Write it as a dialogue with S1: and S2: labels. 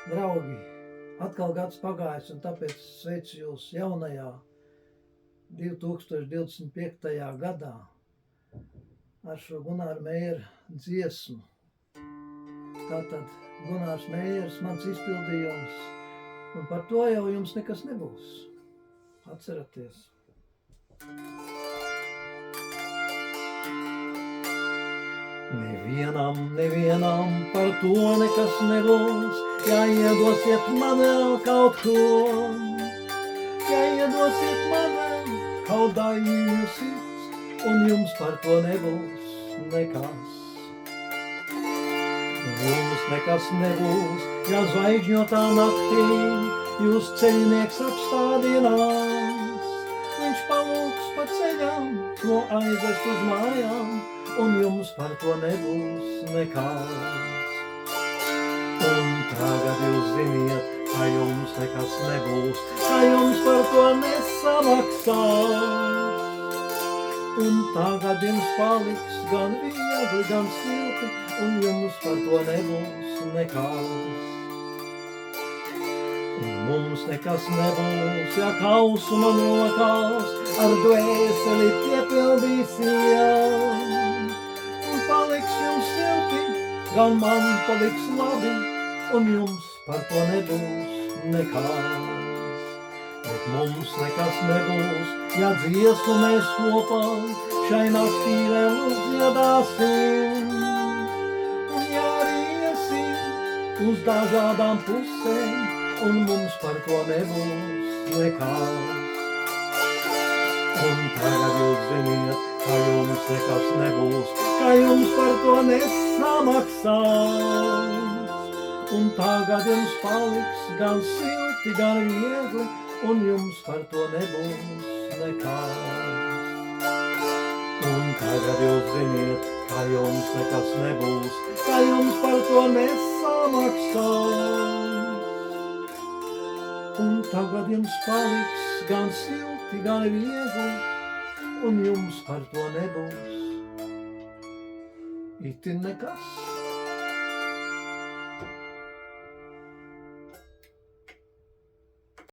S1: Draugi, atkal gads pagājis, un tāpēc sveicu jūs jaunajā 2025. gadā ar šo Gunāra Meijera dziesmu. Tātad Gunārs Meijers, mans izpildījums, un par to jau jums nekas nebūs. Atceraties! Nevienam par to nekas nebūs, ja iedosiet man vēl kaut ko, ja iedosiet man vēl kaut daļu sirds, un jums par to nebūs nekas. Jums nekas nebūs, ja zvaigžņotā naktī jūs ceļnieks apstādinās. Viņš palūks pa ceļam, to aizvest uz mājām, un jums par to nebūs nekas. Un tagad jūs ziniet, ka jums nekas nebūs, ka jums par to nesamaksās. Un tagad jums paliks gan viegli, gan silti, un jums par to nebūs nekas. Un mums nekas nebūs, ja kausu man rokās ar dvēseli piepildīsies. Paliks jums silti, gan man paliks labi, un jums par to nebūs nekas. Bet mums nekas nebūs, ja dziesmu mēs kopā šai naktī vēl uzdziedāsim. Un ja arī iesim uz dažādām pusēm, un mums par to nebūs nekas. Un tagad jūs ziniet, ka jums nekas nebūs, ka jums par to nesamaksās. Un tagad jums paliks gan silti, gan viegli, un jums par to nebūs nekas. Un tagad jūs ziniet, ka jums nekas nebūs, ka jums par to nesamaksās. Un tagad jums paliks gan silti, gan viegli, un jums par to nebūs itin nekas.